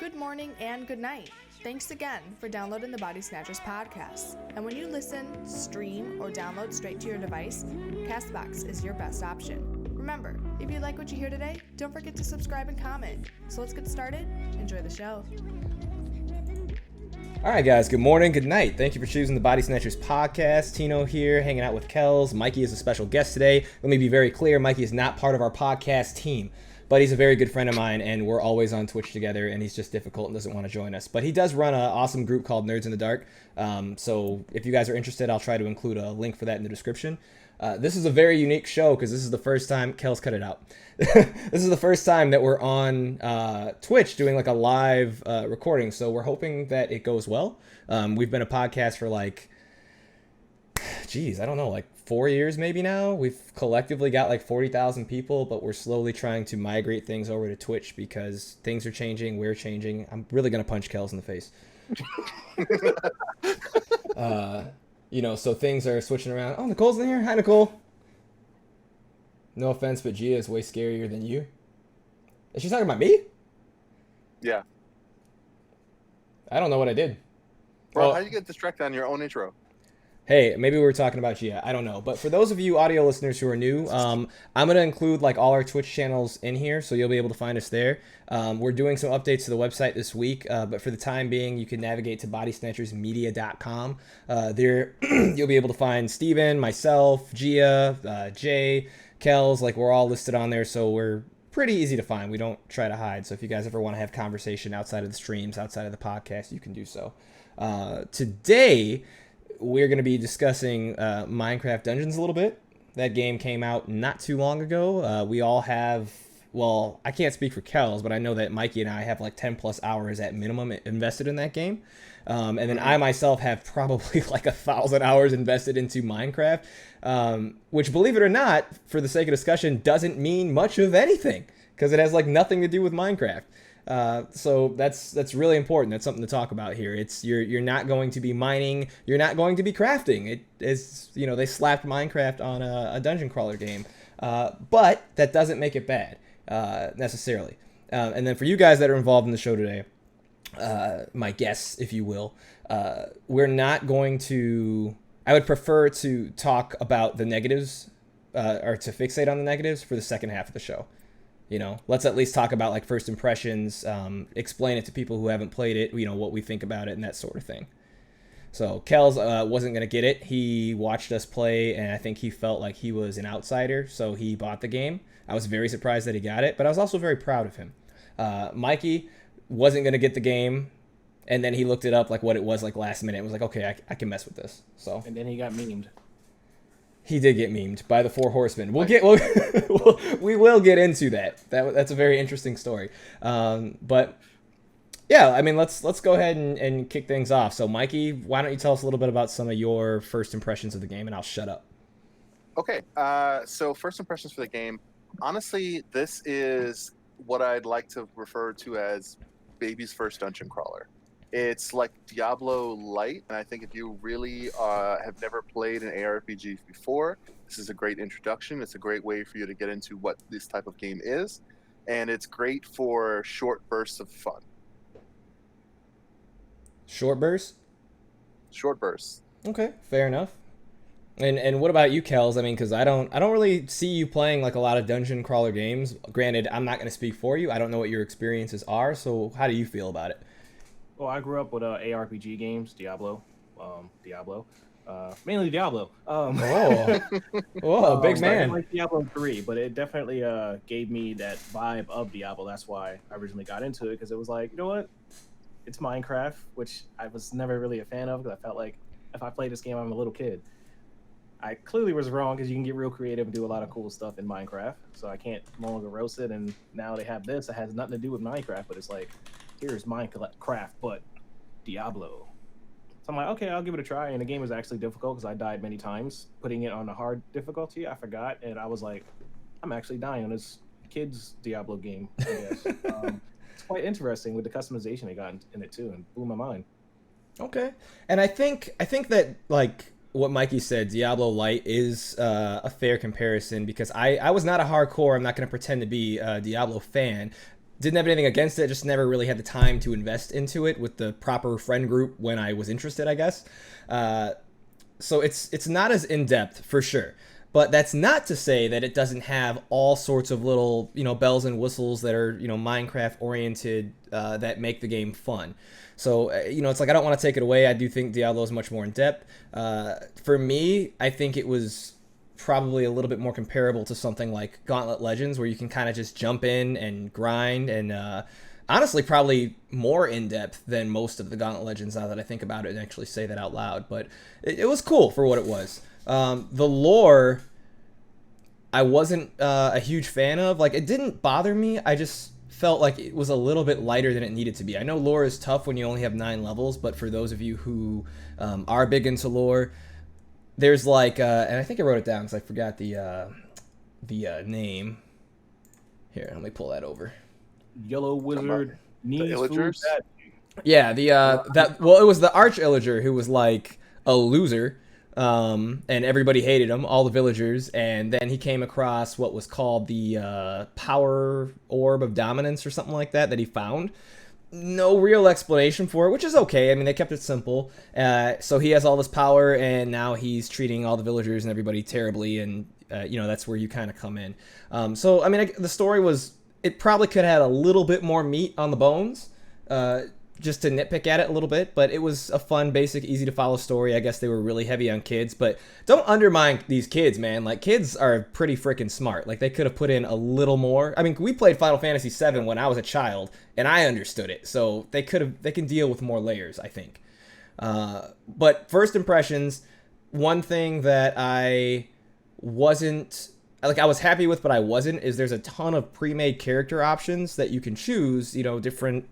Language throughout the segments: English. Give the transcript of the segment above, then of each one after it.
Good morning and good night. Thanks again for downloading the Body Snatchers podcast. And when you listen, stream, or download straight to your device, CastBox is your best option. Remember, if you like what you hear today, don't forget to subscribe and comment. So let's get started. Enjoy the show. All right, guys. Good morning, good night. Thank you for choosing the Body Snatchers podcast. Tino here, hanging out with Kels. Mikey is a special guest today. Let me be very clear. Mikey is not part of our podcast team, but he's a very good friend of mine, and we're always on Twitch together, and he's just difficult and doesn't want to join us. But he does run an awesome group called Nerds in the Dark. So if you guys are interested, I'll try to include a link for that in the description. This is a very unique show because this is the first time, Kels, cut it out. This is the first time that we're on Twitch doing like a live recording. So we're hoping that it goes well. We've been a podcast for like 4 years maybe now. We've collectively got like 40,000 people, but we're slowly trying to migrate things over to Twitch because things are changing. We're changing. I'm really going to punch Kels in the face. So things are switching around. Oh, Nicole's in here. Hi, Nicole. No offense, but Gia is way scarier than you. Is she talking about me? Yeah. I don't know what I did. Bro, how do you get distracted on your own intro? Hey, maybe we were talking about Gia. I don't know. But for those of you audio listeners who are new, I'm going to include like all our Twitch channels in here, so you'll be able to find us there. We're doing some updates to the website this week, but for the time being, you can navigate to bodysnatchersmedia.com. There, you'll be able to find Steven, myself, Gia, Jay, Kels. Like, we're all listed on there, so we're pretty easy to find. We don't try to hide. So if you guys ever want to have conversation outside of the streams, outside of the podcast, you can do so. Today, we're going to be discussing Minecraft Dungeons a little bit. That game came out not too long ago. We all have, well, I can't speak for Kels, but I know that Mikey and I have like 10 plus hours at minimum invested in that game. And then I myself have probably like 1,000 hours invested into Minecraft, which, believe it or not, for the sake of discussion, doesn't mean much of anything because it has like nothing to do with Minecraft. So that's really important. That's something to talk about here. It's you're not going to be mining. You're not going to be crafting. It is, they slapped Minecraft on a dungeon crawler game, but that doesn't make it bad necessarily. And then for you guys that are involved in the show today, my guests, if you will, we're not going to. I would prefer to talk about the negatives or to fixate on the negatives for the second half of the show. Let's at least talk about like first impressions, explain it to people who haven't played it, what we think about it and that sort of thing. So Kels wasn't going to get it. He watched us play and I think he felt like he was an outsider. So he bought the game. I was very surprised that he got it, but I was also very proud of him. Mikey wasn't going to get the game. And then he looked it up like what it was like last minute. It was like, okay, I can mess with this. So. And then he got memed. He did get memed by the Four Horsemen. We will get into that. That's a very interesting story. But yeah, I mean, let's go ahead and kick things off. So Mikey, why don't you tell us a little bit about some of your first impressions of the game, and I'll shut up. Okay. So first impressions for the game. Honestly, this is what I'd like to refer to as baby's first dungeon crawler. It's like Diablo Light, and I think if you really have never played an ARPG before, this is a great introduction. It's a great way for you to get into what this type of game is, and it's great for short bursts of fun. Short bursts? Short bursts. Okay, fair enough. And what about you, Kels? I mean, because I don't really see you playing like a lot of dungeon crawler games. Granted, I'm not going to speak for you. I don't know what your experiences are, so how do you feel about it? Well, I grew up with ARPG games, Diablo, mainly Diablo. Big man. I like Diablo 3, but it definitely gave me that vibe of Diablo. That's why I originally got into it, because it was like, you know what? It's Minecraft, which I was never really a fan of, because I felt like if I play this game, I'm a little kid. I clearly was wrong, because you can get real creative and do a lot of cool stuff in Minecraft, so I can't no longer roast it, and now they have this that has nothing to do with Minecraft, but it's like, here's Minecraft, but Diablo. So I'm like, okay, I'll give it a try. And the game was actually difficult because I died many times. Putting it on a hard difficulty, I forgot. And I was like, I'm actually dying on this kid's Diablo game, I guess. It's quite interesting with the customization they got in it too, and blew my mind. Okay. And I think that like what Mikey said, Diablo Light is a fair comparison because I was not a hardcore, I'm not going to pretend to be a Diablo fan. didn't have anything against it, just never really had the time to invest into it with the proper friend group when I was interested, I guess. So it's not as in depth for sure. But that's not to say that it doesn't have all sorts of little, bells and whistles that are, Minecraft oriented, that make the game fun. So, it's like I don't want to take it away. I do think Diablo is much more in depth. For me, I think it was probably a little bit more comparable to something like Gauntlet Legends, where you can kind of just jump in and grind, and honestly, probably more in depth than most of the Gauntlet Legends now that I think about it and actually say that out loud. But it was cool for what it was. The lore, I wasn't a huge fan of. Like, it didn't bother me. I just felt like it was a little bit lighter than it needed to be. I know lore is tough when you only have 9 levels, but for those of you who are big into lore, there's like, and I think I wrote it down because I forgot the name. Here, let me pull that over. Yellow Wizard needs food. Illagers? Yeah, it was the Arch Illager who was like a loser, and everybody hated him, all the villagers, and then he came across what was called the Power Orb of Dominance or something like that he found. No real explanation for it, which is okay. I mean, they kept it simple. So he has all this power, and now he's treating all the villagers and everybody terribly, and that's where you kind of come in. So I mean, the story was, it probably could have had a little bit more meat on the bones, just to nitpick at it a little bit, but it was a fun, basic, easy to follow story. I guess they were really heavy on kids, but don't undermine these kids, man. Like, kids are pretty freaking smart. Like, they could have put in a little more. I mean, we played Final Fantasy VII when I was a child, and I understood it, so they can deal with more layers, I think. But first impressions, one thing that I wasn't, like, I was happy with, but I wasn't, is there's a ton of pre-made character options that you can choose, different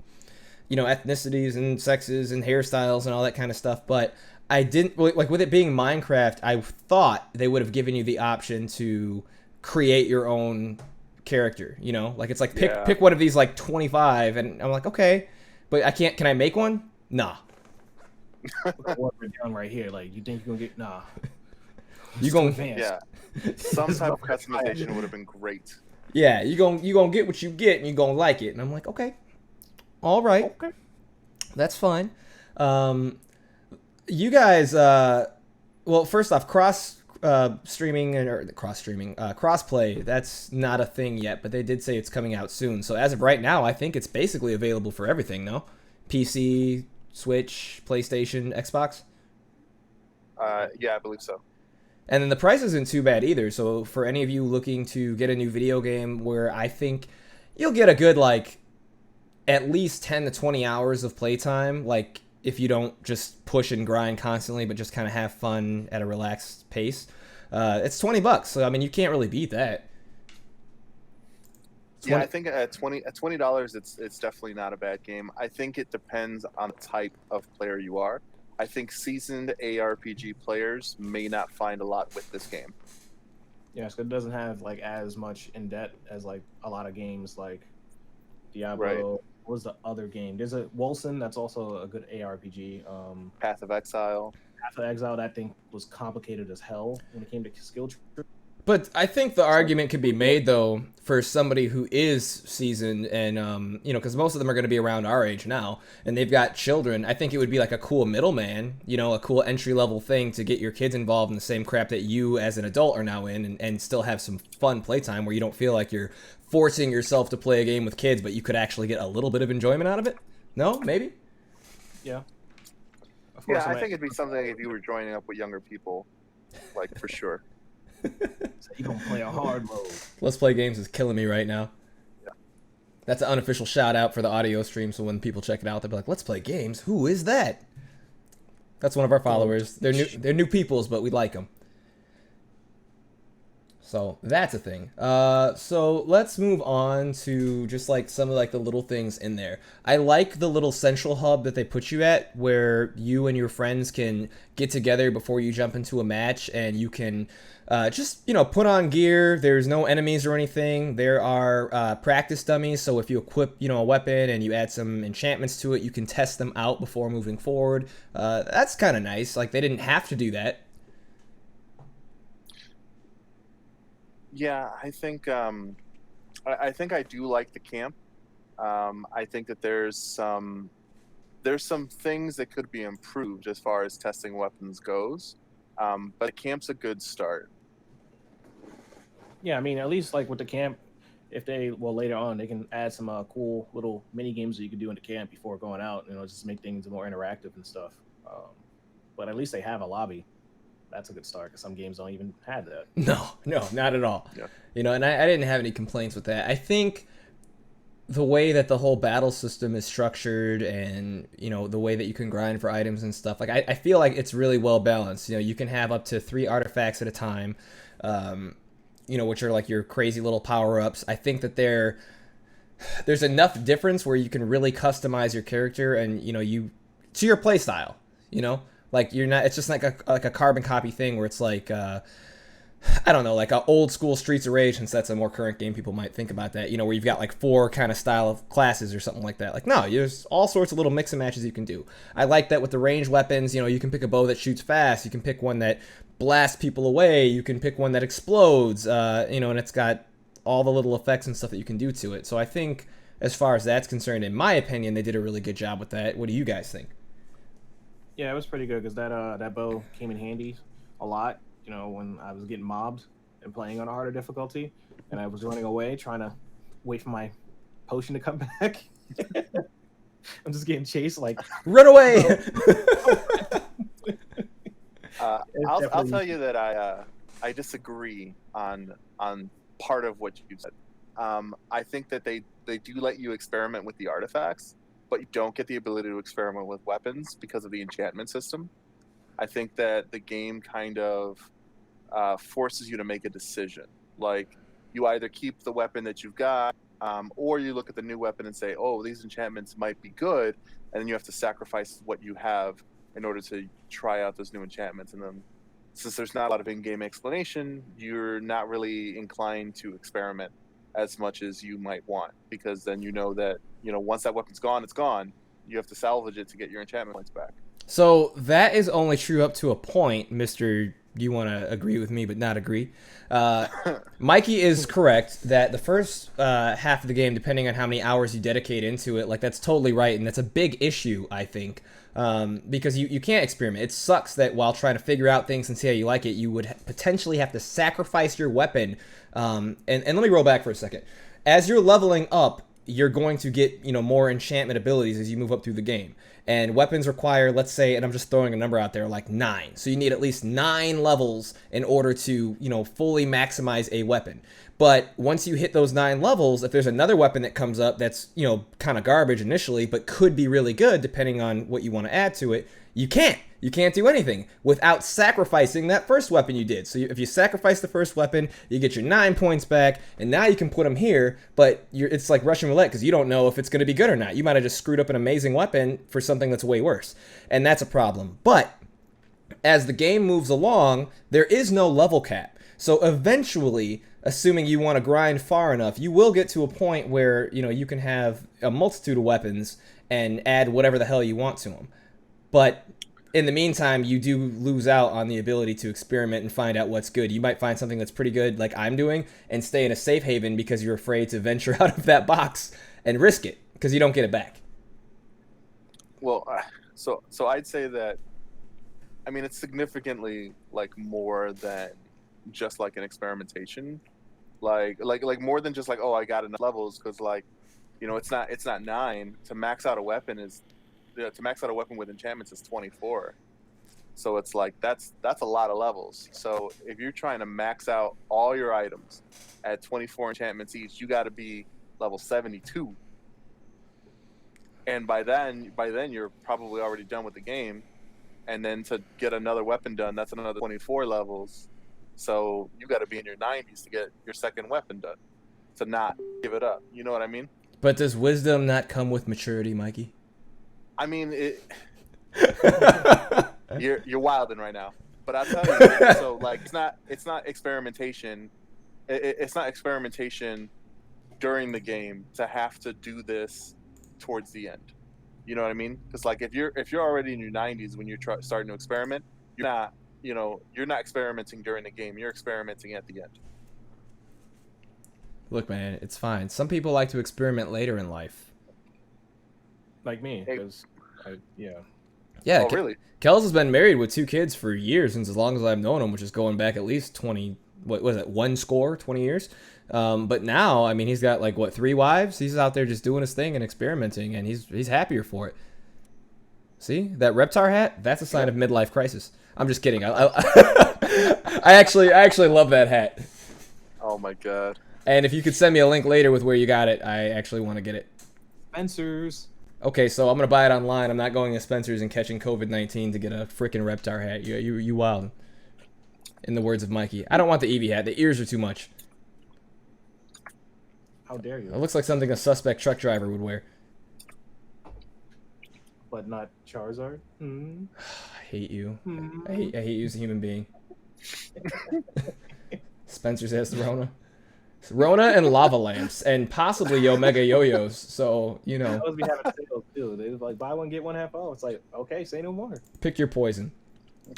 ethnicities and sexes and hairstyles and all that kind of stuff. But I didn't, like, with it being Minecraft, I thought they would have given you the option to create your own character, like, it's like pick one of these like 25, and I'm like, okay, but I can't. Can I make one? Nah. Down right here, like, you think you're gonna get you gonna advanced. Yeah, some type of customization would have been great. Yeah, you gonna get what you get, and you gonna like it. And I'm like, okay, all right, Okay. that's fine. You guys, well, first off, crossplay, that's not a thing yet, but they did say it's coming out soon. So as of right now, I think it's basically available for everything, no? PC, Switch, PlayStation, Xbox? Yeah, I believe so. And then the price isn't too bad either. So for any of you looking to get a new video game, where I think you'll get a good, like, at least 10 to 20 hours of playtime, like, if you don't just push and grind constantly, but just kind of have fun at a relaxed pace, it's $20. So I mean, you can't really beat that. Yeah, I think at $20, it's definitely not a bad game. I think it depends on the type of player you are. I think seasoned ARPG players may not find a lot with this game. Yeah, so it doesn't have like as much in depth as like a lot of games like Diablo. Right. What was the other game? There's a Wolcen that's also a good ARPG. Path of Exile. Path of Exile, that thing was complicated as hell when it came to skill tree. But I think the argument could be made, though, for somebody who is seasoned and, because most of them are going to be around our age now, and they've got children. I think it would be like a cool middleman, a cool entry-level thing to get your kids involved in the same crap that you as an adult are now in, and still have some fun playtime where you don't feel like you're forcing yourself to play a game with kids, but you could actually get a little bit of enjoyment out of it. No? Maybe? Yeah. Yeah, I think it'd be something if you were joining up with younger people, like, for sure. So you gonna play a hard mode. Let's Play Games is killing me right now. Yeah. That's an unofficial shout out for the audio stream, so when people check it out, they'll be like, "Let's Play Games? Who is that?" That's one of our followers. They're new peoples, but we like them. So that's a thing. So let's move on to just like some of like the little things in there. I like the little central hub that they put you at, where you and your friends can get together before you jump into a match, and you can just put on gear. There's no enemies or anything. There are practice dummies, so if you equip a weapon and you add some enchantments to it, you can test them out before moving forward. That's kind of nice. Like, they didn't have to do that. Yeah, I think I do like the camp. I think that there's some things that could be improved as far as testing weapons goes, but the camp's a good start. Yeah, I mean, at least like with the camp, if they later on they can add some cool little mini games that you can do in the camp before going out. Just make things more interactive and stuff. But at least they have a lobby. That's a good start because some games don't even have that. No, not at all. Yeah. And I didn't have any complaints with that. I think the way that the whole battle system is structured and, the way that you can grind for items and stuff, like I feel like it's really well balanced. You can have up to 3 artifacts at a time, which are like your crazy little power-ups. I think that there's enough difference where you can really customize your character and, to your play style, like you're not, it's just like a carbon copy thing where it's like, I don't know, like a old school Streets of Rage, since that's a more current game, people might think about that, where you've got like 4 kind of style of classes or something like that. Like, no, there's all sorts of little mix and matches you can do. I like that with the ranged weapons, you can pick a bow that shoots fast, you can pick one that blasts people away, you can pick one that explodes, and it's got all the little effects and stuff that you can do to it. So I think as far as that's concerned, in my opinion, they did a really good job with that. What do you guys think? Yeah, it was pretty good because that bow came in handy a lot. When I was getting mobbed and playing on a harder difficulty, and I was running away trying to wait for my potion to come back. I'm just getting chased like run away. I'll tell you that I disagree on part of what you said. I think that they do let you experiment with the artifacts, but you don't get the ability to experiment with weapons because of the enchantment system. I think that the game kind of forces you to make a decision. Like, you either keep the weapon that you've got, or you look at the new weapon and say, oh, these enchantments might be good, and then you have to sacrifice what you have in order to try out those new enchantments. And then, since there's not a lot of in-game explanation, you're not really inclined to experiment as much as you might want, because then that once that weapon's gone, it's gone. You have to salvage it to get your enchantment points back. So that is only true up to a point, Mr. You want to agree with me but not agree. Mikey is correct that the first half of the game, depending on how many hours you dedicate into it, like that's totally right, and that's a big issue, I think, because you can't experiment. It sucks that while trying to figure out things and see how you like it, you would potentially have to sacrifice your weapon. And let me roll back for a second. As you're leveling up, you're going to get more enchantment abilities as you move up through the game. And weapons require, let's say, and I'm just throwing a number out there, like 9. So you need at least 9 levels in order to, fully maximize a weapon. But once you hit those 9 levels, if there's another weapon that comes up that's, kind of garbage initially, but could be really good depending on what you want to add to it, you can't do anything without sacrificing that first weapon you did. So if you sacrifice the first weapon, you get your 9 points back, and now you can put them here, but it's like Russian roulette because you don't know if it's going to be good or not. You might have just screwed up an amazing weapon for something that's way worse, and that's a problem. But as the game moves along, there is no level cap. So eventually, assuming you want to grind far enough, you will get to a point where, you can have a multitude of weapons and add whatever the hell you want to them. But in the meantime, you do lose out on the ability to experiment and find out what's good. You might find something that's pretty good, like I'm doing, and stay in a safe haven because you're afraid to venture out of that box and risk it because you don't get it back. Well, so I'd say that, I mean, it's significantly like more than just like an experimentation, like more than just like, oh, I got enough levels, because it's not 9 to max out a weapon with enchantments is 24. So it's like that's a lot of levels. So if you're trying to max out all your items at 24 enchantments each, you got to be level 72. And by then you're probably already done with the game. And then to get another weapon done, that's another 24 levels. So you got to be in your 90s to get your second weapon done, to not give it up. You know what I mean? But does wisdom not come with maturity, Mikey? I mean, you're wilding right now. But I'll tell you, so like it's not experimentation. It's not experimentation during the game to have to do this towards the end. You know what I mean? Because like if you're already in your 90s when you're starting to experiment, you're not experimenting during the game. You're experimenting at the end. Look, man, it's fine. Some people like to experiment later in life. Like me, Hey. because yeah. Yeah, Oh, really? Kels has been married with 2 kids for years, since as long as I've known him, which is going back at least 20. What was it? 20 years. But now, I mean, he's got like 3 wives. He's out there just doing his thing and experimenting, and he's happier for it. See that Reptar hat? That's a sign of midlife crisis. I'm just kidding. I actually love that hat. Oh my god. And if you could send me a link later with where you got it, I actually want to get it. Spencer's. Okay, so I'm gonna buy it online. I'm not going to Spencer's and catching COVID-19 to get a freaking Reptar hat. You wild. In the words of Mikey, I don't want the Eevee hat. The ears are too much. How dare It you? looks like something a suspect truck driver would wear. But not Charizard. Hmm. I hate you. Hmm. I hate you as a human being. Spencer's has the Rona. Rona and lava lamps and possibly Omega yo-yos. So, you know, Those be having sales too. They was like buy one get one half off. It's like, okay, say no more. pick your poison.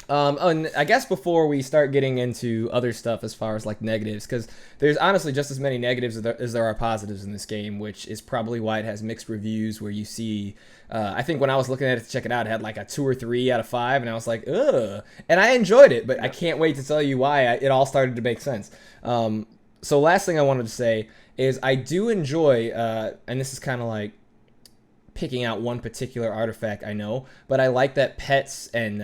And I guess before we start getting into other stuff as far as like negatives, because there's honestly just as many negatives as there are positives in this game, which is probably why it has mixed reviews. Where you see, I think when I was looking at it to check it out, it had like a 2 or 3 out of 5, and I was like, ugh. And I enjoyed it, but I can't wait to tell you why it all started to make sense. So last thing I wanted to say is I do enjoy, and this is kind of like picking out one particular artifact, I know, but I like that pets and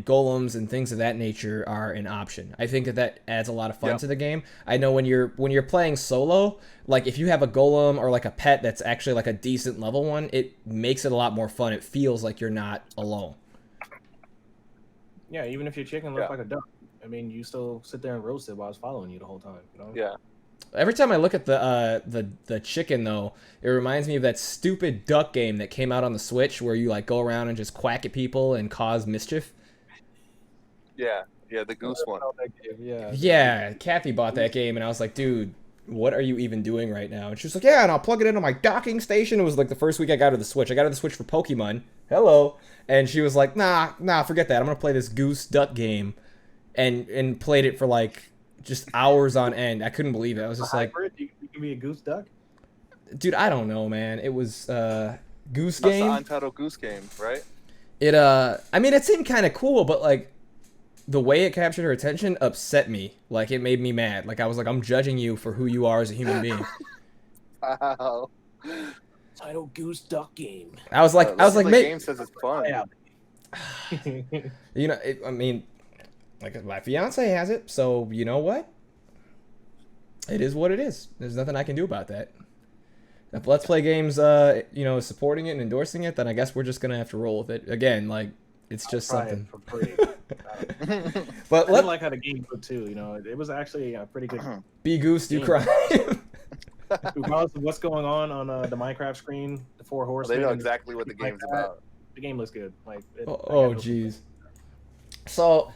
golems and things of that nature are an option. I think that adds a lot of fun to the game. I know when you're playing solo, like if you have a golem or like a pet that's actually like a decent level one, it makes it a lot more fun. It feels like you're not alone. Yeah, even if your chicken looks like a duck, I mean, you still sit there and roast it while I was following you the whole time. You know? Yeah. Every time I look at the chicken though, it reminds me of that stupid duck game that came out on the Switch where you like go around and just quack at people and cause mischief. Yeah. Yeah. The goose one. Yeah. Yeah, Kathy bought that game and I was like, dude, what are you even doing right now? And she was like, yeah, and I'll plug it into my docking station. It was like the first week I got her the Switch. I got her the Switch for Pokemon. Hello. And she was like, nah, forget that. I'm gonna play this goose duck game, and played it for like just hours on end. I couldn't believe it. I was just like, you can be a goose duck. dude, I don't know, man. It was Goose That's Game. the Untitled Goose Game, right? It I mean, it seemed kind of cool, but like the way it captured her attention upset me. Like it made me mad. Like I was like, I'm judging you for who you are as a human being. Wow. Title Goose Duck Game. I was like, the mate, game says it's fun. Yeah. you know, I mean, like my fiance has it, so you know what? It is what it is. There's nothing I can do about that. If Let's Play Games, supporting it and endorsing it, then I guess we're just gonna have to roll with it. Again, like it's just Try something. it for free. But I did like how the game looked too. You know, it was actually a pretty good. Be Goose, you cry. Regardless of what's going on the Minecraft screen, the 4 horsemen. They know exactly what the like game's that. about. The game looks good. Like. Oh, jeez. So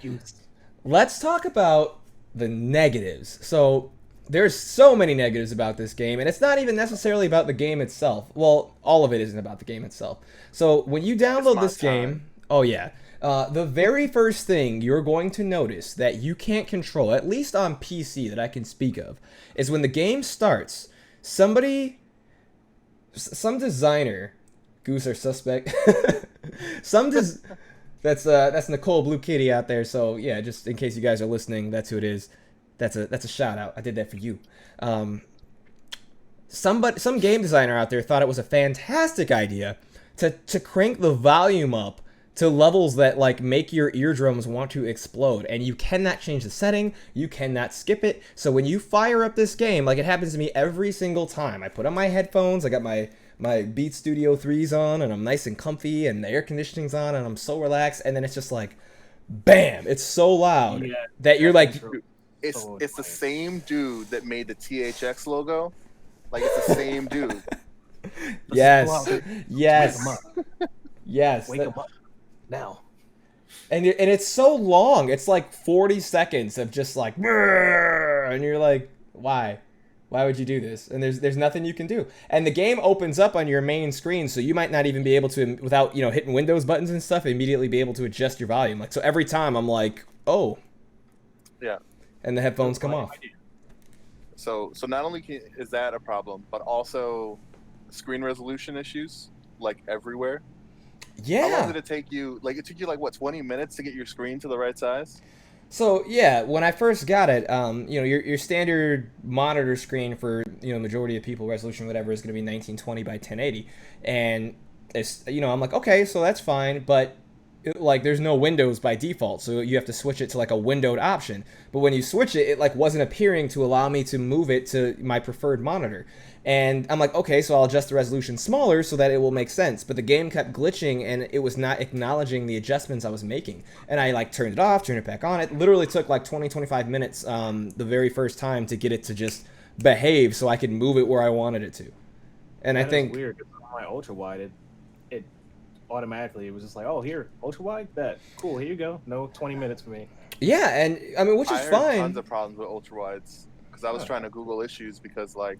let's talk about the negatives. So there's so many negatives about this game, and it's not even necessarily about the game itself. Well, all of it isn't about the game itself. So when you download this game, oh yeah, the very first thing you're going to notice that you can't control, at least on PC that I can speak of, is when the game starts, some designer, Goose or suspect, that's Nicole Blue Kitty out there. So yeah, just in case you guys are listening, that's who it is. That's a shout out. I did that for you. Some game designer out there thought it was a fantastic idea to crank the volume up to levels that like make your eardrums want to explode, and you cannot change the setting, you cannot skip it. So when you fire up this game, like it happens to me every single time, I put on my headphones, I got my Beat Studio 3s on, and I'm nice and comfy, and the air conditioning's on, and I'm so relaxed, and then it's just like, bam! It's so loud that you're like, It's the same dude that made the THX logo. Like it's the same dude. yes, yes, yes. Wake him up now. And it's so long. It's like 40 seconds of just like, and you're like, why? Why would you do this? And there's nothing you can do. And the game opens up on your main screen, so you might not even be able to, without hitting Windows buttons and stuff, immediately be able to adjust your volume. Like so, every time I'm like, oh, Yeah. and the headphones come off. So not only is that a problem, but also screen resolution issues like everywhere. How long did it take you? Like, it took you like what, 20 minutes to get your screen to the right size? So yeah, when I first got it, your standard monitor screen for majority of people resolution whatever is going to be 1920 by 1080, and it's I'm like, okay, so that's fine, but like there's no windows by default, so you have to switch it to like a windowed option. But when you switch it, it like wasn't appearing to allow me to move it to my preferred monitor. And I'm like, okay, so I'll adjust the resolution smaller so that it will make sense. But the game kept glitching and it was not acknowledging the adjustments I was making. And I like turned it off, turned it back on. It literally took like 20-25 minutes the very first time to get it to just behave so I could move it where I wanted it to. And That I think is weird. 'Cause on my ultra wide, it automatically it was just like, oh, here, ultra wide, bet, cool, here you go. No 20 minutes for me. yeah, and I mean, which is I heard fine. tons of problems with ultra wides because I was trying to Google issues because like,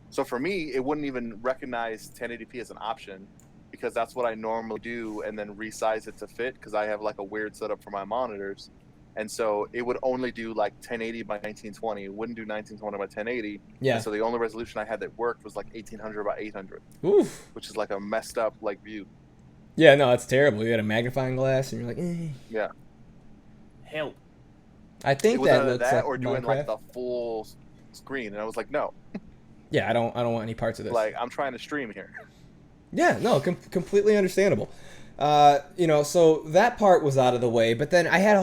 so for me it wouldn't even recognize 1080p as an option because that's what I normally do and then resize it to fit because I have like a weird setup for my monitors, and so it would only do like 1080 by 1920. It wouldn't do 1920 by 1080. Yeah. And so the only resolution I had that worked was like 1800 by 800, Oof. which is like a messed up like view. Yeah, no, it's terrible. You got a magnifying glass, and you're like, eh. Yeah. Help. I It think was that either looks that like or doing like Minecraft. the full screen, and I was like, no, Yeah, I don't want any parts of this. like I'm trying to stream here. Yeah, no, completely understandable. So that part was out of the way, but then I had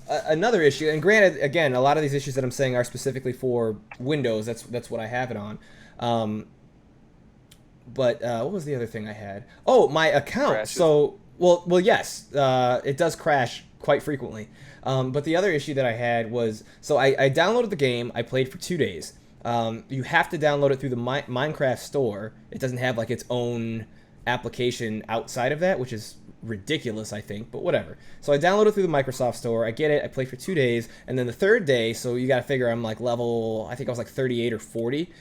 another issue. And granted, again, a lot of these issues that I'm saying are specifically for Windows. That's what I have it on. But what was the other thing I had? Oh, my account. Crashes. So, yes, it does crash quite frequently. But the other issue that I had was, so I downloaded the game. I played for 2 days. You have to download it through the Minecraft store. It doesn't have like its own application outside of that, which is ridiculous, I think, but whatever. So I downloaded it through the Microsoft store. I get it. I played for 2 days, and then the third day, so you got to figure I'm like level, I think I was like 38 or 40.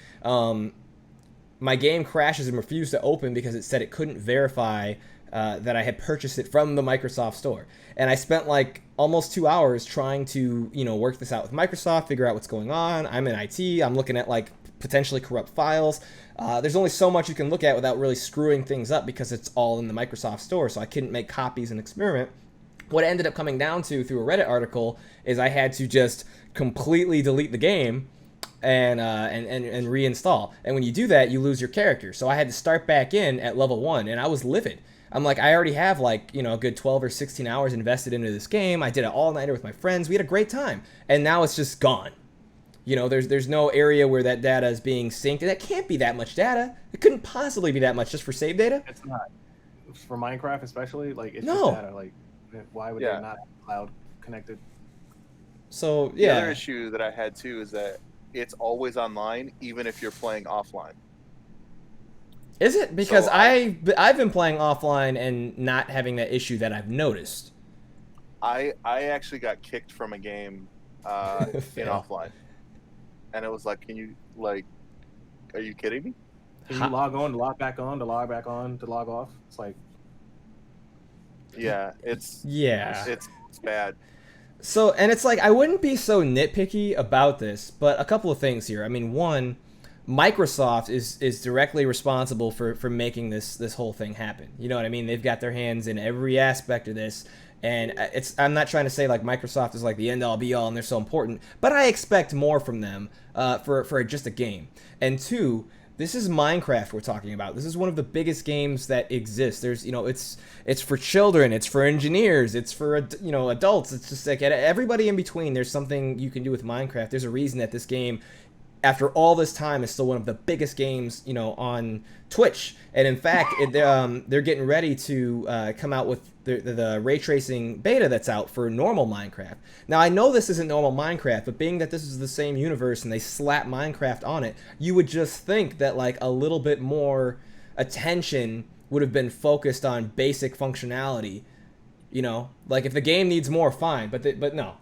My game crashes and refused to open because it said it couldn't verify that I had purchased it from the Microsoft store. And I spent like almost 2 hours trying to, work this out with Microsoft, figure out what's going on. I'm in IT. I'm looking at like potentially corrupt files. There's only so much you can look at without really screwing things up because it's all in the Microsoft store. So I couldn't make copies and experiment. What it ended up coming down to through a Reddit article is I had to just completely delete the game and reinstall. And when you do that, you lose your character. So I had to start back in at level 1, and I was livid. I'm like, I already have like, a good 12 or 16 hours invested into this game. I did an all-nighter with my friends. We had a great time. And now it's just gone. There's no area where that data is being synced. And that can't be that much data. It couldn't possibly be that much just for save data. It's not. For Minecraft especially, like it's No. just data. Like why would Yeah. they not have cloud connected? So, The other yeah. issue that I had too is that it's always online, even if you're playing offline. Is it? Because So, I've been playing offline and not having that issue that I've noticed. I actually got kicked from a game in Fail. offline, and it was like, can you like, are you kidding me? Can you log on, to log back on, to log back on, to log off? It's like Yeah, it's Yeah. it's bad. So, and it's like, I wouldn't be so nitpicky about this, but a couple of things here. I mean, one, Microsoft is directly responsible for making this whole thing happen. You know what I mean? They've got their hands in every aspect of this. And I'm not trying to say like Microsoft is like the end all be all and they're so important, but I expect more from them for just a game. And two, this is Minecraft we're talking about. This is one of the biggest games that exists. There's, it's for children, it's for engineers, it's for, adults. It's just like everybody in between. There's something you can do with Minecraft. There's a reason that this game, after all this time, is still one of the biggest games, on Twitch. And in fact, they're getting ready to come out with the ray tracing beta that's out for normal Minecraft. Now, I know this isn't normal Minecraft, but being that this is the same universe and they slap Minecraft on it, you would just think that like a little bit more attention would have been focused on basic functionality. Like if the game needs more, fine, but no.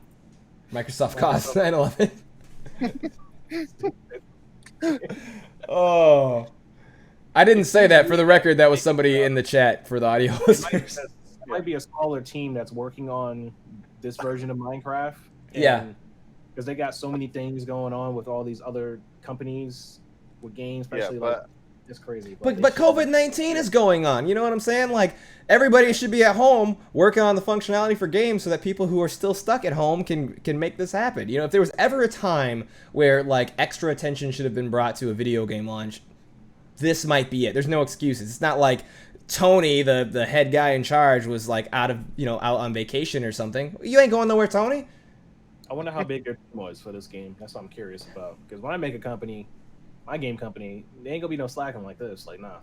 Microsoft caused 9/11. Oh, I didn't say that. For the record, that was somebody in the chat for the audio listeners. It might be a smaller team that's working on this version of Minecraft. Yeah. Because they got so many things going on with all these other companies with games, Yeah, especially but like it's crazy. But they should- COVID-19 is going on. You know what I'm saying? Like everybody should be at home working on the functionality for games so that people who are still stuck at home can make this happen. You know, if there was ever a time where like extra attention should have been brought to a video game launch, this might be it. There's no excuses. It's not like Tony, the head guy in charge, was like out on vacation or something. You ain't going nowhere, Tony. I wonder how big your team was for this game. That's what I'm curious about. Because when I make a company, my game company, they ain't gonna be no slacking like this. Like, nah,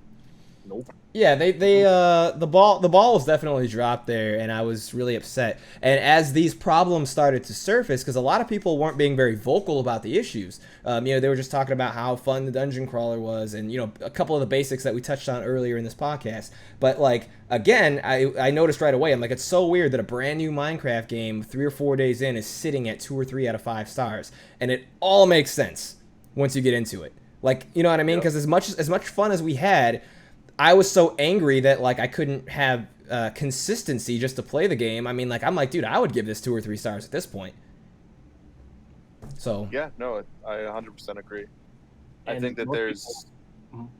nope. Yeah, the ball was definitely dropped there, and I was really upset. And as these problems started to surface, because a lot of people weren't being very vocal about the issues, they were just talking about how fun the dungeon crawler was, and a couple of the basics that we touched on earlier in this podcast. But like again, I noticed right away, I'm like, it's so weird that a brand new Minecraft game 3 or 4 days in is sitting at 2 or 3 out of 5 stars, and it all makes sense once you get into it. Like, you know what I mean? Because as much fun as we had, I was so angry that like I couldn't have consistency just to play the game. I mean, like I'm like, dude, I would give this 2 or 3 stars at this point. So yeah, no, I 100% agree. And I think that most there's. people-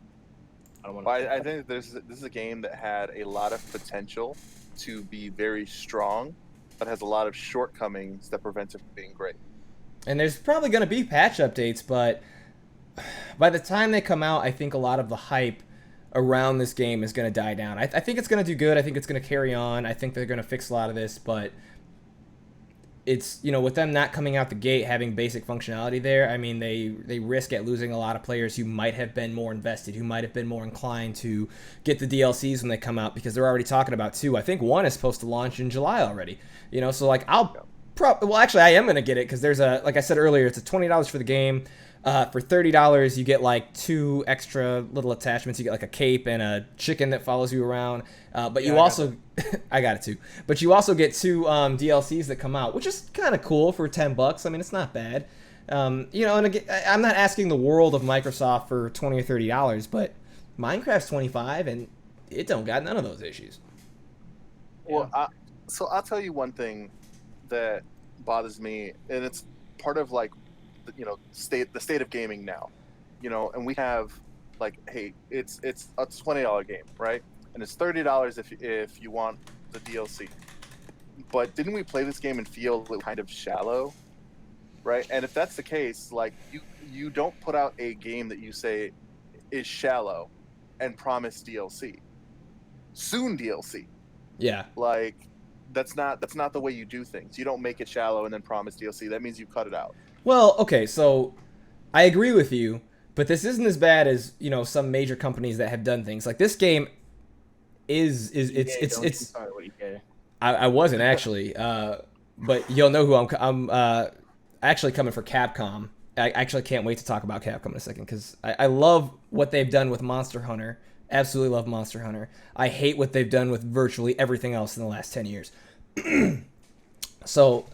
I don't want I think this is a game that had a lot of potential to be very strong, but has a lot of shortcomings that prevent it from being great. and there's probably going to be patch updates, but by the time they come out, I think a lot of the hype around this game is going to die down. I think it's going to do good. I think it's going to carry on. I think they're going to fix a lot of this, but it's, with them not coming out the gate having basic functionality there, I mean, they risk at losing a lot of players who might have been more invested, who might have been more inclined to get the DLCs when they come out, because they're already talking about 2. I think 1 is supposed to launch in July already. So like actually I am going to get it, because there's like I said earlier, it's a $20 for the game. For $30, you get like 2 extra little attachments. You get like a cape and a chicken that follows you around. But you also, I got it too. But you also get 2 DLCs that come out, which is kind of cool for $10. I mean, it's not bad. And again, I'm not asking the world of Microsoft for $20 or $30, but Minecraft's $25, and it don't got none of those issues. Well, so I'll tell you one thing that bothers me, and it's part of like the state of gaming now, and we have like, hey, it's a $20 game, right? And it's $30 if you want the DLC. But didn't we play this game and feel it kind of shallow, right? And if that's the case, like you don't put out a game that you say is shallow and promise DLC. Soon DLC. Yeah. Like that's not the way you do things. You don't make it shallow and then promise DLC. That means you cut it out. Well, okay, so I agree with you, but this isn't as bad as, some major companies that have done things. Like this game it's Sorry, what EK. I wasn't actually, but you'll know who I'm actually coming for Capcom. I actually can't wait to talk about Capcom in a second, because I love what they've done with Monster Hunter. Absolutely love Monster Hunter. I hate what they've done with virtually everything else in the last 10 years. So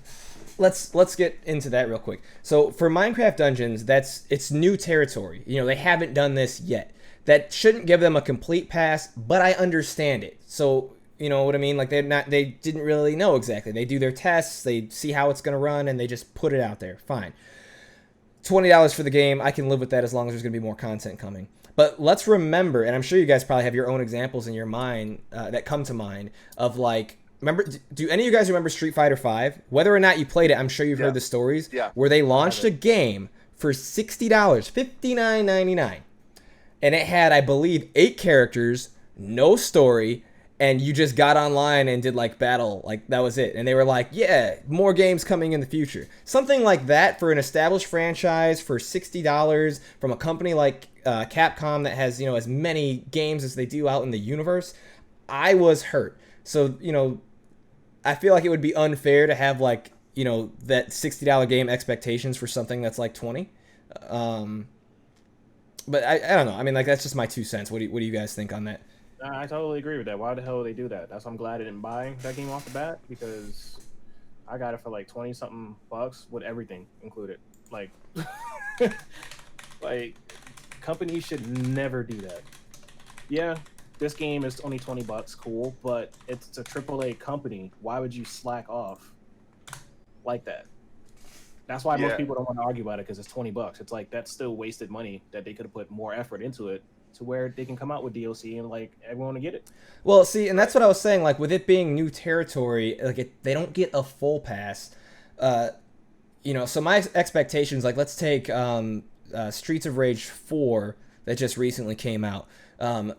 let's get into that real quick. So for Minecraft Dungeons, it's new territory. They haven't done this yet. That shouldn't give them a complete pass, but I understand it. So, you know what I mean? Like they didn't really know exactly. They do their tests, they see how it's going to run, and they just put it out there. Fine. $20 for the game, I can live with that as long as there's going to be more content coming. But let's remember, and I'm sure you guys probably have your own examples in your mind that come to mind of like, remember, do any of you guys remember Street Fighter V? Whether or not you played it, I'm sure you've heard the stories where they launched a game for $60, $59.99. And it had, I believe, 8 characters, no story, and you just got online and did like battle, like that was it. And they were like, yeah, more games coming in the future. Something like that for an established franchise for $60 from a company like Capcom that has, as many games as they do out in the universe. I was hurt. So, I feel like it would be unfair to have like, that $60 game expectations for something that's like 20. But I don't know. I mean, like, that's just my 2 cents. What do you guys think on that? I totally agree with that. Why the hell would they do that? That's why I'm glad I didn't buy that game off the bat, because I got it for like 20 something bucks with everything included. Like, like companies should never do that. Yeah, this game is only 20 bucks, cool, but it's a AAA company. Why would you slack off like that? That's why most Yeah. people don't want to argue about it because it's $20. It's like that's still wasted money that they could have put more effort into it to where they can come out with DLC and like everyone to get it. Well, see, and that's what I was saying. Like with it being new territory, they don't get a full pass. So my expectations, like let's take Streets of Rage 4 that just recently came out.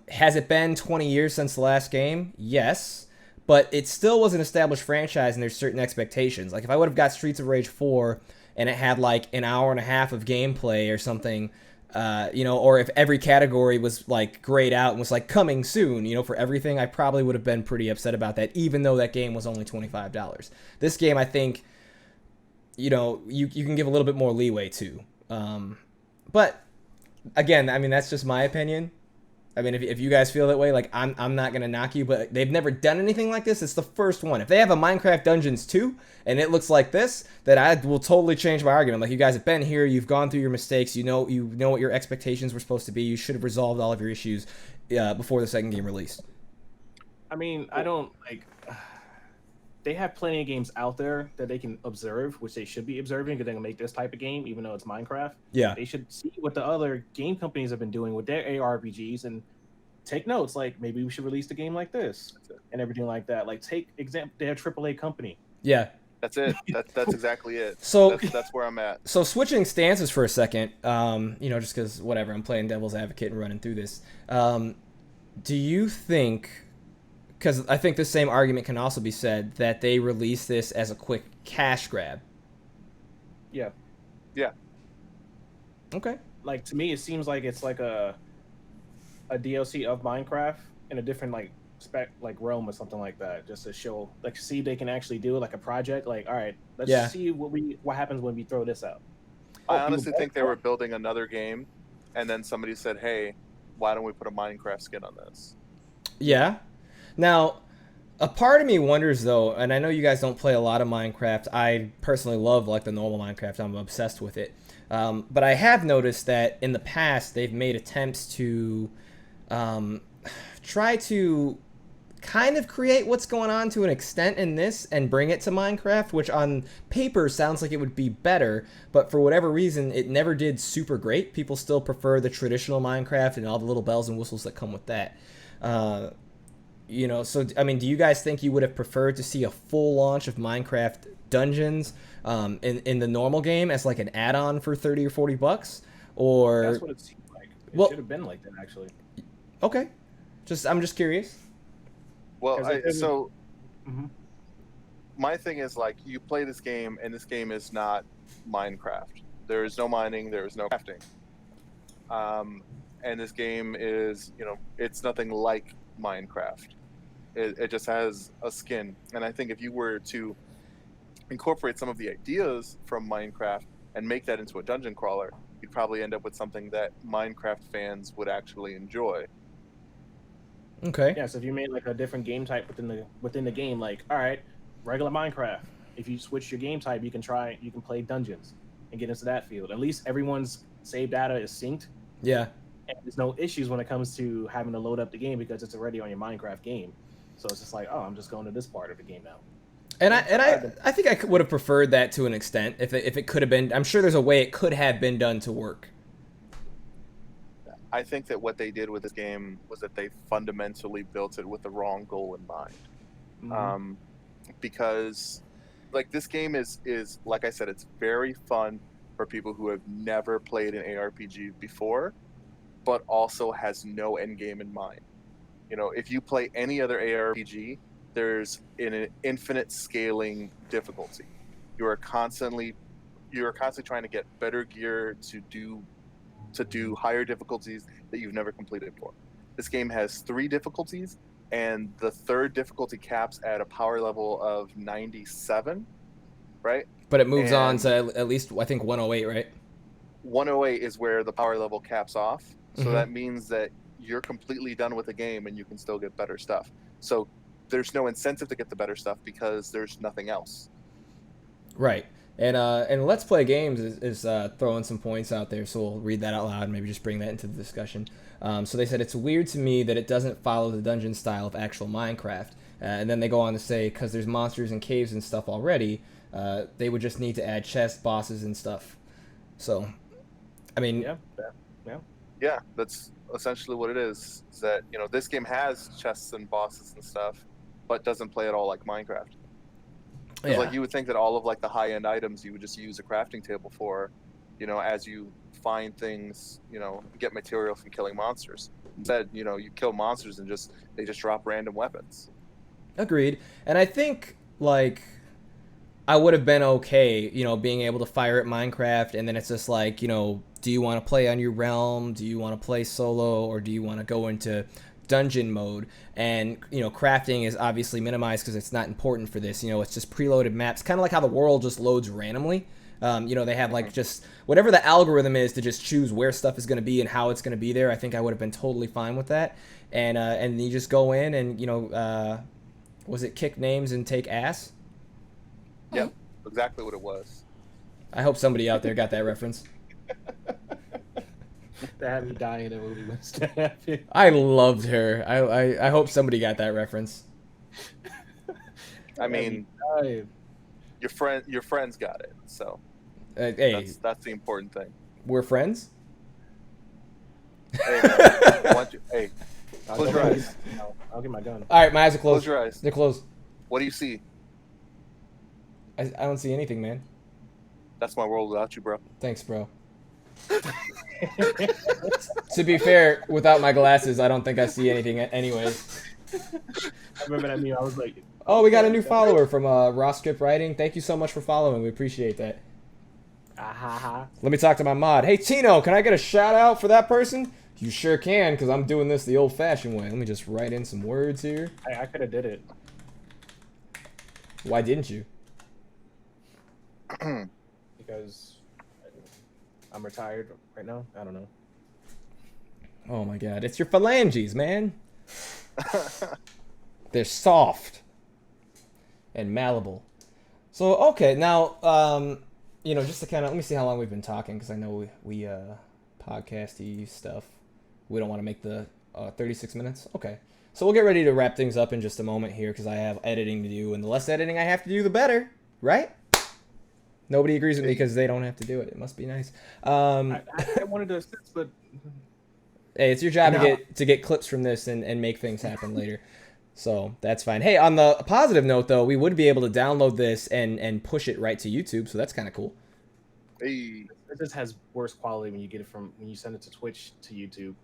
Has it been 20 years since the last game? Yes. But it still was an established franchise, and there's certain expectations. Like, if I would have got Streets of Rage 4 and it had, like, an hour and a half of gameplay or something, or if every category was, like, grayed out and was, like, coming soon, for everything, I probably would have been pretty upset about that, even though that game was only $25. This game, I think, you can give a little bit more leeway to. But, again, I mean, that's just my opinion. I mean, if you guys feel that way, like, I'm not going to knock you, but they've never done anything like this. It's the first one. If they have a Minecraft Dungeons 2 and it looks like this, then I will totally change my argument. Like, you guys have been here. You've gone through your mistakes. You know what your expectations were supposed to be. You should have resolved all of your issues before the second game released. I mean, I don't, like... They have plenty of games out there that they can observe, which they should be observing because they can make this type of game, even though it's Minecraft. Yeah. They should see what the other game companies have been doing with their ARPGs and take notes. Like, maybe we should release a game like this and everything like that. Like, take example, their AAA company. Yeah. That's it. That's exactly it. So that's where I'm at. So switching stances for a second, just because whatever, I'm playing devil's advocate and running through this. Do you think? Because I think the same argument can also be said that they release this as a quick cash grab. Yeah. Yeah. Okay. Like, to me, it seems like it's like a DLC of Minecraft in a different realm or something like that, just to show, like, see if they can actually do like a project. Like, all right, let's see what happens when we throw this out. I honestly think they were building another game, and then somebody said, "Hey, why don't we put a Minecraft skin on this?" Yeah. Now, a part of me wonders, though, and I know you guys don't play a lot of Minecraft. I personally love, like, the normal Minecraft. I'm obsessed with it. But I have noticed that in the past, they've made attempts to try to kind of create what's going on to an extent in this and bring it to Minecraft, which on paper sounds like it would be better, but for whatever reason, it never did super great. People still prefer the traditional Minecraft and all the little bells and whistles that come with that. So, I mean, do you guys think you would have preferred to see a full launch of Minecraft Dungeons in the normal game as like an add-on for $30 or $40? Or that's what it seemed like. It should have been like that, actually. Okay. I'm just curious. Well, Mhm. My thing is, like, you play this game, and this game is not Minecraft. There is no mining. There is no crafting. And this game is, it's nothing like Minecraft. It just has a skin. And I think if you were to incorporate some of the ideas from Minecraft and make that into a dungeon crawler, you'd probably end up with something that Minecraft fans would actually enjoy. Okay. Yeah, so if you made like a different game type within the game, like, all right, regular Minecraft. If you switch your game type, you can play dungeons and get into that field. At least everyone's save data is synced. Yeah. And there's no issues when it comes to having to load up the game because it's already on your Minecraft game. So it's just like, oh, I'm just going to this part of the game now. And I think I would have preferred that to an extent if it could have been. I'm sure there's a way it could have been done to work. I think that what they did with this game was that they fundamentally built it with the wrong goal in mind. Mm-hmm. Because, like, this game is like I said, it's very fun for people who have never played an ARPG before, but also has no end game in mind. If you play any other ARPG, there's an infinite scaling difficulty. You are constantly trying to get better gear to do higher difficulties that you've never completed before. This game has 3 difficulties, and the 3rd difficulty caps at a power level of 97, right? But it moves on to at least, I think, 108, right? 108 is where the power level caps off. So Mhm. that means that you're completely done with the game and you can still get better stuff. So there's no incentive to get the better stuff because there's nothing else. Right. And Let's Play Games is throwing some points out there, so we'll read that out loud and maybe just bring that into the discussion. So they said, it's weird to me that it doesn't follow the dungeon style of actual Minecraft. And then they go on to say, because there's monsters and caves and stuff already, they would just need to add chests, bosses, and stuff. So, I mean, Yeah, that's essentially what it is. Is that, you know, this game has chests and bosses and stuff, but doesn't play at all like Minecraft. 'Cause, yeah. like, you would think that all of like the high end items you would just use a crafting table for, you know, as you find things, you know, get material from killing monsters. Instead, you know, you kill monsters and they just drop random weapons. Agreed. And I think, like, I would have been okay, you know, being able to fire at Minecraft, and then it's just like, you know, do you want to play on your realm? Do you want to play solo? Or do you want to go into dungeon mode? And, you know, crafting is obviously minimized because it's not important for this. You know, it's just preloaded maps, kind of like how the world just loads randomly. You know, they have like just whatever the algorithm is to just choose where stuff is going to be and how it's going to be there. I think I would have been totally fine with that. And you just go in and, you know, was it kick names and take ass? Yep, exactly what it was. I hope somebody out there got that reference. That had me dying in the movie when that happened. I loved her. I hope somebody got that reference. I mean, Dying. your friends got it, so Hey, that's the important thing. we're friends? Hey, man, hey, I'll close go your get- eyes. no, I'll get my gun. All right, my eyes are closed. Close your eyes. They're closed. What do you see? I don't see anything, man. That's my world without you, bro. Thanks, bro. To be fair, without my glasses, I don't think I see anything anyways. I remember that meme. I was like, Oh, we got a new follower from Ross Strip Writing. Thank you so much for following. We appreciate that. ha. Let me talk to my mod. Hey, Tino, can I get a shout out for that person? You sure can, because I'm doing this the old-fashioned way. Let me just write in some words here. I could have did it. Why didn't you? Because I'm retired right now. I don't know. Oh my god, it's your phalanges, man. They're soft and malleable. So, okay, now, you know, just to kind of, let me see how long we've been talking, because I know we podcasty stuff. We don't want to make the 36 minutes. Okay. So we'll get ready to wrap things up in just a moment here, because I have editing to do, and the less editing I have to do, the better, right? Nobody agrees with me because they don't have to do it. It must be nice. I wanted to assist, but Hey, it's your job No. to get clips from this and make things happen later. So that's fine. Hey, on the positive note, though, we would be able to download this and push it right to YouTube, so that's kind of cool. Hey, it just has worse quality when you send it to Twitch to YouTube.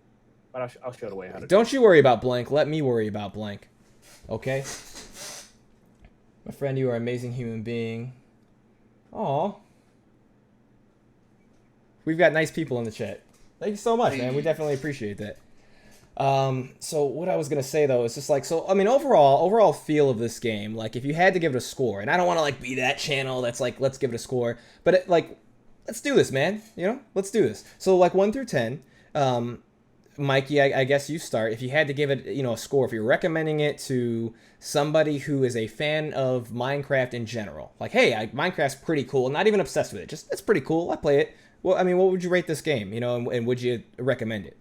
But I'll show the way how to. Don't you worry about Blank. Let me worry about Blank. Okay? My friend, you are an amazing human being. Aw. We've got nice people in the chat. Thank you so much, man. We definitely appreciate that. So what I was gonna say though is just like, so I mean, overall feel of this game, like if you had to give it a score, and I don't want to like be that channel that's like, let's give it a score, but let's do this, man. You know, let's do this. So like 1 through 10, Mikey, I guess you start. If you had to give it, you know, a score, if you're recommending it to somebody who is a fan of Minecraft in general, like, hey, Minecraft's pretty cool, not even obsessed with it, just it's pretty cool, I play it. Well, I mean, what would you rate this game, you know, and would you recommend it?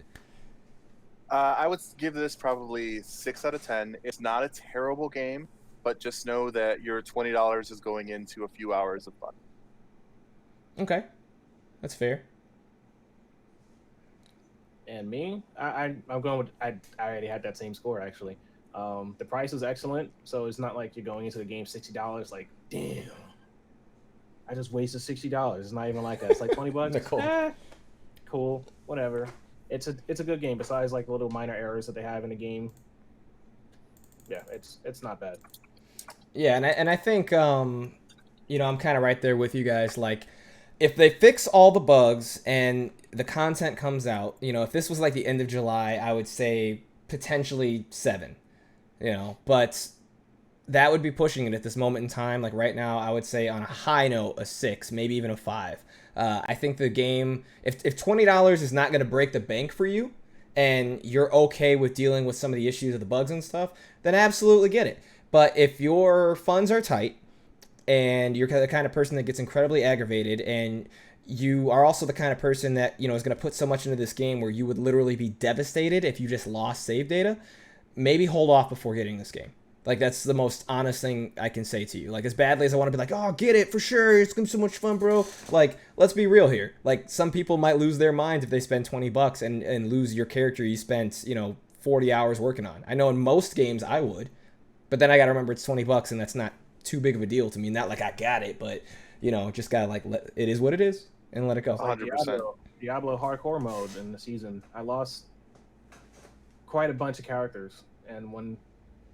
I would give this probably 6 out of 10. It's not a terrible game, but just know that your $20 is going into a few hours of fun. Okay, that's fair. And me, I'm going with. I already had that same score actually. The price is excellent, so it's not like you're going into the game $60. Like, damn, I just wasted $60. It's not even like that. It's like $20. Nicole. Cool, whatever. It's a good game. Besides like little minor errors that they have in the game. Yeah, it's not bad. Yeah, and I think you know, I'm kind of right there with you guys. Like, if they fix all the bugs and the content comes out, you know, if this was like the end of July, I would say potentially 7. You know, but that would be pushing it at this moment in time. Like right now, I would say on a high note, a 6, maybe even a 5. I think the game, if $20 is not going to break the bank for you, and you're okay with dealing with some of the issues of the bugs and stuff, then absolutely get it. But if your funds are tight, and you're the kind of person that gets incredibly aggravated, and you are also the kind of person that, you know, is going to put so much into this game where you would literally be devastated if you just lost save data, maybe hold off before getting this game. Like, that's the most honest thing I can say to you. Like, as badly as I want to be like, oh, get it, for sure, it's gonna be so much fun, bro. Like, let's be real here. Like, some people might lose their mind if they spend $20 and lose your character you spent, 40 hours working on. I know in most games I would, but then I gotta remember it's $20 and that's not too big of a deal to me. Not like I got it, but, just gotta, like, it is what it is and let it go. 100%. Diablo hardcore mode in the season, I lost quite a bunch of characters, and when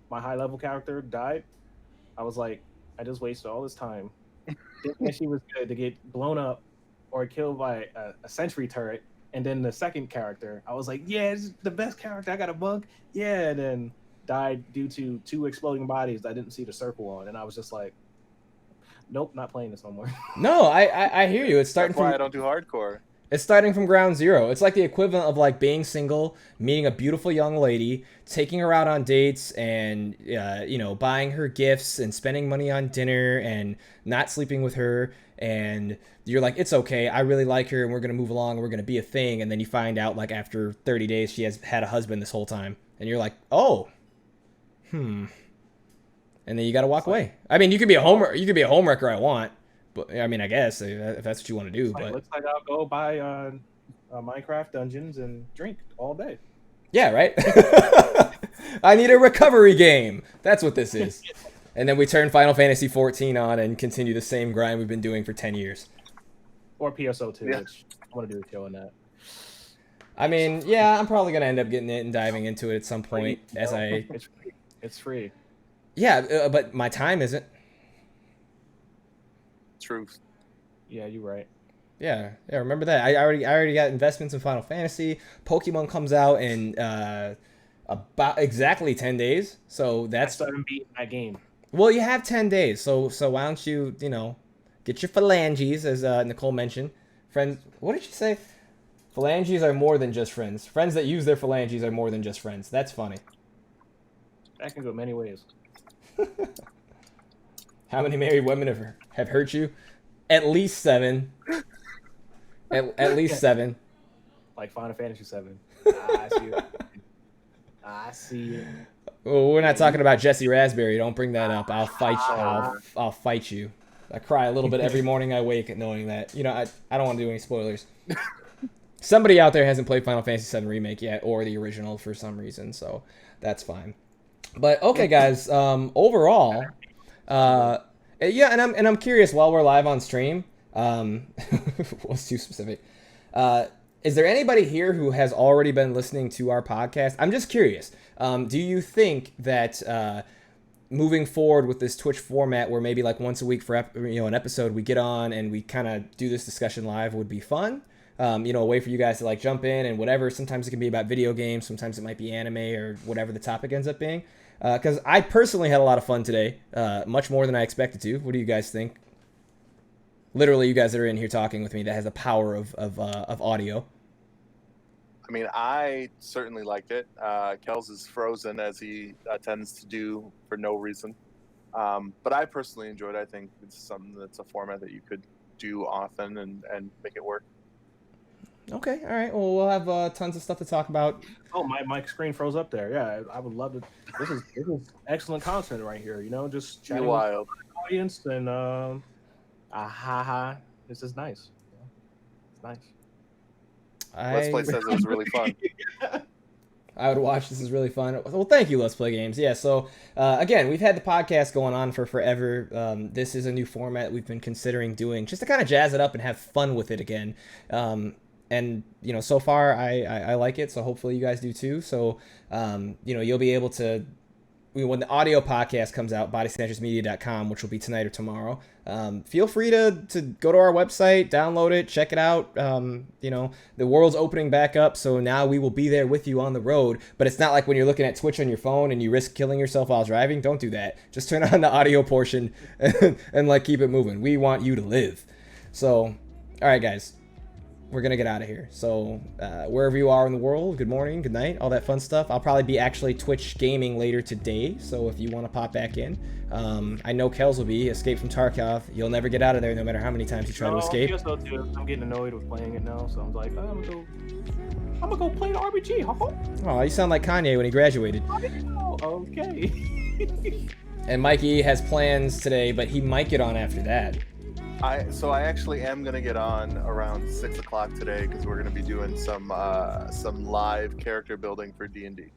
my high level character died, I was like, I just wasted all this time thinking she was good to get blown up or killed by a sentry turret, and then the second character, I was like, yeah, it's the best character, I got a bug, yeah, and then died due to 2 exploding bodies I didn't see the circle on, and I was just like, nope, not playing this no more. No, I hear you. It's starting That's why I from don't do hardcore. It's starting from ground zero. It's like the equivalent of like being single, meeting a beautiful young lady, taking her out on dates, and buying her gifts and spending money on dinner and not sleeping with her. And you're like, it's okay, I really like her, and we're gonna move along, and we're gonna be a thing. And then you find out like after 30 days she has had a husband this whole time, and you're like, oh, and then you gotta walk away. I mean, you could be a homewrecker. I want. But I mean, I guess if that's what you want to do. But looks like I'll go buy Minecraft Dungeons and drink all day. Yeah, right. I need a recovery game. That's what this is. And then we turn Final Fantasy 14 on and continue the same grind we've been doing for 10 years. Or PSO2, Yeah. which I want to do a show on that. I mean, yeah, I'm probably gonna end up getting it and diving into it at some point It's free. Yeah, but my time isn't. Truth. Yeah, you're right. Yeah. Remember that. I already got investments in Final Fantasy. Pokemon comes out in about exactly 10 days. So I that's started beating that game. well, you have 10 days. So why don't you get your phalanges, as Nicole mentioned. Friends. What did she say? Phalanges are more than just friends. Friends that use their phalanges are more than just friends. That's funny. That can go many ways. How many married women have hurt you? At least 7. At least 7. Like Final Fantasy 7. I see it. I see it. Well, we're not talking about Jesse Raspberry. Don't bring that up. I'll fight you. I'll fight you. I cry a little bit every morning I wake at knowing that. I don't want to do any spoilers. Somebody out there hasn't played Final Fantasy VII Remake yet, or the original for some reason, so that's fine. But okay, guys. Overall, yeah, and I'm curious while we're live on stream. Was too specific. Is there anybody here who has already been listening to our podcast? I'm just curious. Do you think that moving forward with this Twitch format, where maybe like once a week for an episode, we get on and we kind of do this discussion live, would be fun? A way for you guys to like jump in and whatever. Sometimes it can be about video games. Sometimes it might be anime or whatever the topic ends up being. Because I personally had a lot of fun today, much more than I expected to. What do you guys think? Literally, you guys that are in here talking with me, that has the power of audio. I mean, I certainly liked it. Kels is frozen, as he tends to do for no reason. But I personally enjoyed it. I think it's something that's a format that you could do often and make it work. Okay, all right. Well, we'll have tons of stuff to talk about. Oh, my screen froze up there. Yeah, I would love to. This is excellent content right here. Just chatting Wild. with the audience and this is nice. It's nice. Let's Play says it was really fun. I would watch. This is really fun. Well, thank you, Let's Play Games. Yeah, so, again, we've had the podcast going on for forever. This is a new format we've been considering doing, just to kind of jazz it up and have fun with it again. And, so far, I like it, so hopefully you guys do too. So, you'll be able to, when the audio podcast comes out, bodysnatchersmedia.com, which will be tonight or tomorrow, feel free to go to our website, download it, check it out. The world's opening back up, so now we will be there with you on the road. But it's not like when you're looking at Twitch on your phone and you risk killing yourself while driving. Don't do that. Just turn on the audio portion and like keep it moving. We want you to live. So, all right, guys. We're going to get out of here. So wherever you are in the world, good morning, good night, all that fun stuff. I'll probably be actually Twitch gaming later today. So if you want to pop back in, I know Kels will be. Escape from Tarkov. You'll never get out of there no matter how many times you try to escape. I'm getting annoyed with playing it now. So I'm like, I'm going to go play the RPG. Oh, you sound like Kanye when he graduated. Okay. And Mikey has plans today, but he might get on after that. I actually am gonna get on around 6 o'clock today because we're gonna be doing some live character building for D&D.